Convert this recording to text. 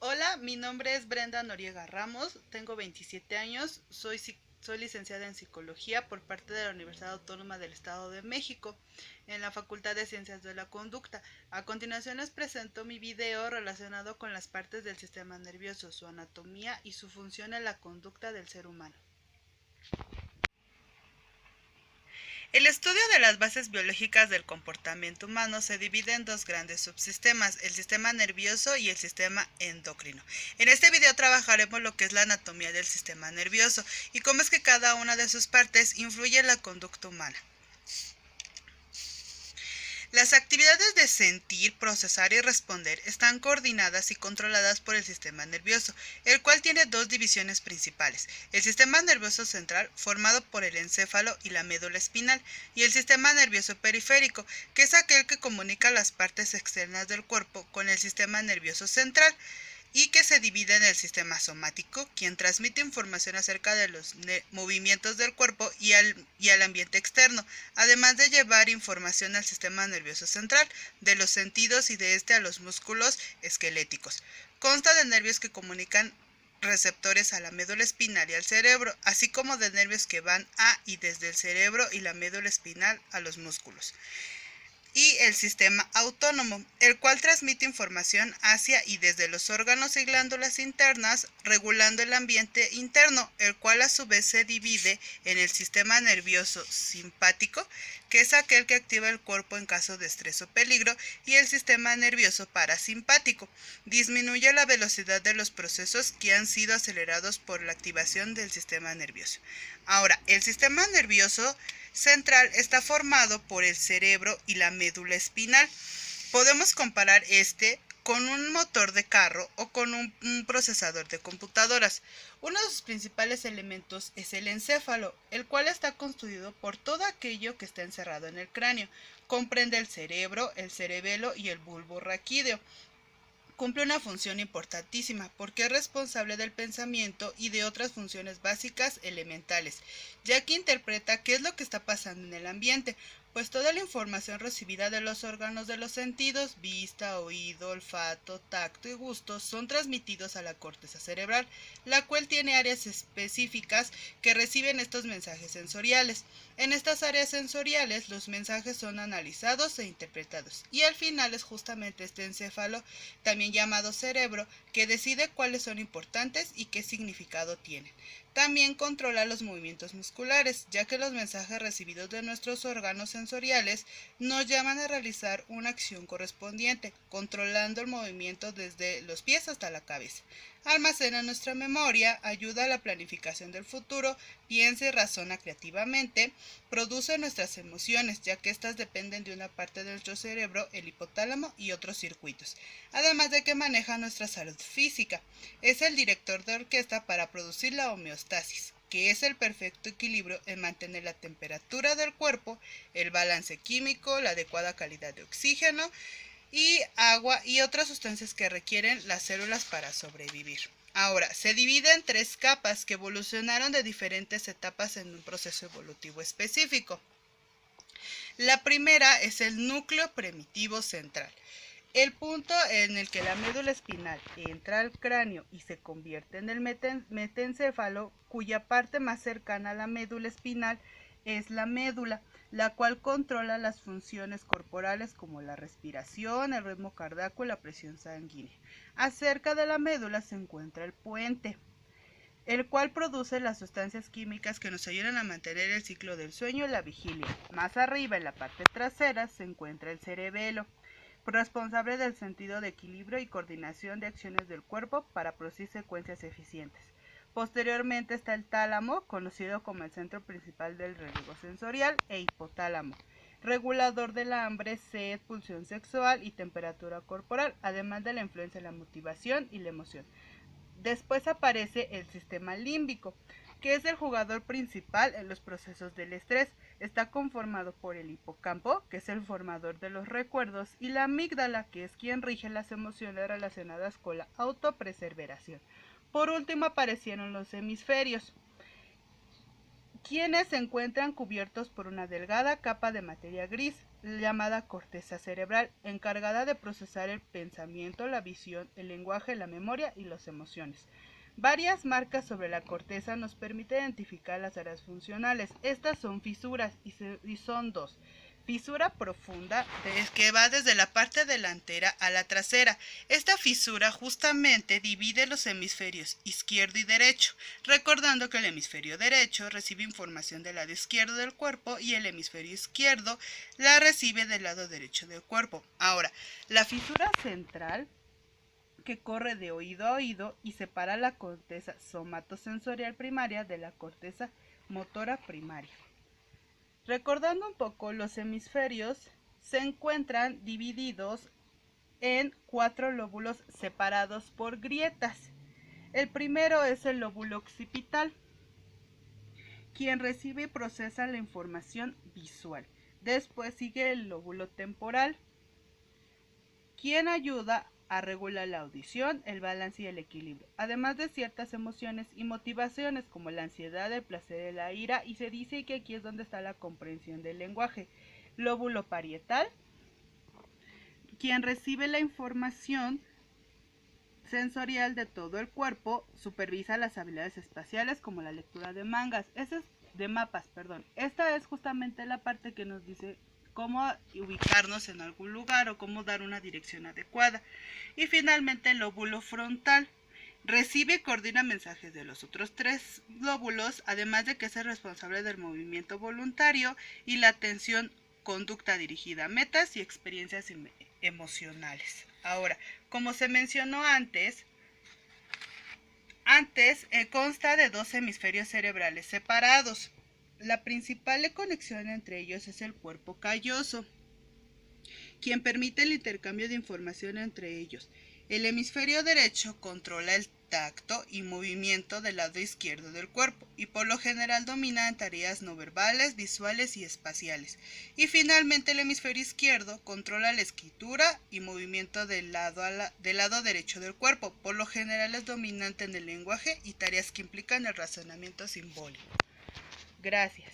Hola, mi nombre es Brenda Noriega Ramos, tengo 27 años, soy licenciada en Psicología por parte de la Universidad Autónoma del Estado de México, en la Facultad de Ciencias de la Conducta. A continuación les presento mi video relacionado con las partes del sistema nervioso, su anatomía y su función en la conducta del ser humano. El estudio de las bases biológicas del comportamiento humano se divide en dos grandes subsistemas, el sistema nervioso y el sistema endocrino. En este video trabajaremos lo que es la anatomía del sistema nervioso y cómo es que cada una de sus partes influye en la conducta humana. Las actividades de sentir, procesar y responder están coordinadas y controladas por el sistema nervioso, el cual tiene dos divisiones principales: el sistema nervioso central, formado por el encéfalo y la médula espinal, y el sistema nervioso periférico, que es aquel que comunica las partes externas del cuerpo con el sistema nervioso central, y que se divide en el sistema somático, quien transmite información acerca de los movimientos del cuerpo y al ambiente externo, además de llevar información al sistema nervioso central, de los sentidos y de este a los músculos esqueléticos. Consta de nervios que comunican receptores a la médula espinal y al cerebro, así como de nervios que van a y desde el cerebro y la médula espinal a los músculos. Y el sistema autónomo, el cual transmite información hacia y desde los órganos y glándulas internas, regulando el ambiente interno, el cual a su vez se divide en el sistema nervioso simpático, que es aquel que activa el cuerpo en caso de estrés o peligro, y el sistema nervioso parasimpático. Disminuye la velocidad de los procesos que han sido acelerados por la activación del sistema nervioso. Ahora, el sistema nervioso central está formado por el cerebro y la médula espinal. Podemos comparar este con un motor de carro o con un procesador de computadoras. Uno de sus principales elementos es el encéfalo, el cual está constituido por todo aquello que está encerrado en el cráneo. Comprende el cerebro, el cerebelo y el bulbo raquídeo. Cumple una función importantísima porque es responsable del pensamiento y de otras funciones básicas elementales, ya que interpreta qué es lo que está pasando en el ambiente, pues toda la información recibida de los órganos de los sentidos, vista, oído, olfato, tacto y gusto, son transmitidos a la corteza cerebral, la cual tiene áreas específicas que reciben estos mensajes sensoriales. En estas áreas sensoriales los mensajes son analizados e interpretados, y al final es justamente este encéfalo, también llamado cerebro, que decide cuáles son importantes y qué significado tienen. También controla los movimientos musculares, ya que los mensajes recibidos de nuestros órganos sensoriales nos llaman a realizar una acción correspondiente, controlando el movimiento desde los pies hasta la cabeza. Almacena nuestra memoria, ayuda a la planificación del futuro, piensa y razona creativamente, produce nuestras emociones, ya que éstas dependen de una parte de nuestro cerebro, el hipotálamo y otros circuitos, además de que maneja nuestra salud física. Es el director de orquesta para producir la homeostasis, que es el perfecto equilibrio en mantener la temperatura del cuerpo, el balance químico, la adecuada calidad de oxígeno y agua y otras sustancias que requieren las células para sobrevivir. Ahora, se divide en tres capas que evolucionaron de diferentes etapas en un proceso evolutivo específico. La primera es el núcleo primitivo central, el punto en el que la médula espinal entra al cráneo y se convierte en el metencéfalo, cuya parte más cercana a la médula espinal es la médula, la cual controla las funciones corporales como la respiración, el ritmo cardíaco y la presión sanguínea. Acerca de la médula se encuentra el puente, el cual produce las sustancias químicas que nos ayudan a mantener el ciclo del sueño y la vigilia. Más arriba, en la parte trasera, se encuentra el cerebelo, responsable del sentido de equilibrio y coordinación de acciones del cuerpo para producir secuencias eficientes. Posteriormente está el tálamo, conocido como el centro principal del riego sensorial, e hipotálamo, regulador del hambre, sed, pulsión sexual y temperatura corporal, además de la influencia en la motivación y la emoción. Después aparece el sistema límbico, que es el jugador principal en los procesos del estrés. Está conformado por el hipocampo, que es el formador de los recuerdos, y la amígdala, que es quien rige las emociones relacionadas con la autopreservación. Por último aparecieron los hemisferios, quienes se encuentran cubiertos por una delgada capa de materia gris, llamada corteza cerebral, encargada de procesar el pensamiento, la visión, el lenguaje, la memoria y las emociones. Varias marcas sobre la corteza nos permiten identificar las áreas funcionales. Estas son fisuras y son dos. Fisura profunda, que va desde la parte delantera a la trasera. Esta fisura justamente divide los hemisferios izquierdo y derecho, recordando que el hemisferio derecho recibe información del lado izquierdo del cuerpo y el hemisferio izquierdo la recibe del lado derecho del cuerpo. Ahora, la fisura central, que corre de oído a oído y separa la corteza somatosensorial primaria de la corteza motora primaria. Recordando un poco, los hemisferios se encuentran divididos en 4 lóbulos separados por grietas. El primero es el lóbulo occipital, quien recibe y procesa la información visual. Después sigue el lóbulo temporal, quien ayuda a regular la audición, el balance y el equilibrio, además de ciertas emociones y motivaciones como la ansiedad, el placer y la ira, y se dice que aquí es donde está la comprensión del lenguaje. Lóbulo parietal, quien recibe la información sensorial de todo el cuerpo, supervisa las habilidades espaciales como la lectura de mapas. Esta es justamente la parte que nos dice cómo ubicarnos en algún lugar o cómo dar una dirección adecuada. Y finalmente el lóbulo frontal recibe y coordina mensajes de los otros 3 lóbulos, además de que es el responsable del movimiento voluntario y la atención, conducta dirigida a metas y experiencias emocionales. Ahora, como se mencionó antes consta de 2 hemisferios cerebrales separados. La principal conexión entre ellos es el cuerpo calloso, quien permite el intercambio de información entre ellos. El hemisferio derecho controla el tacto y movimiento del lado izquierdo del cuerpo y por lo general domina en tareas no verbales, visuales y espaciales. Y finalmente el hemisferio izquierdo controla la escritura y movimiento del lado derecho del cuerpo. Por lo general es dominante en el lenguaje y tareas que implican el razonamiento simbólico. Gracias.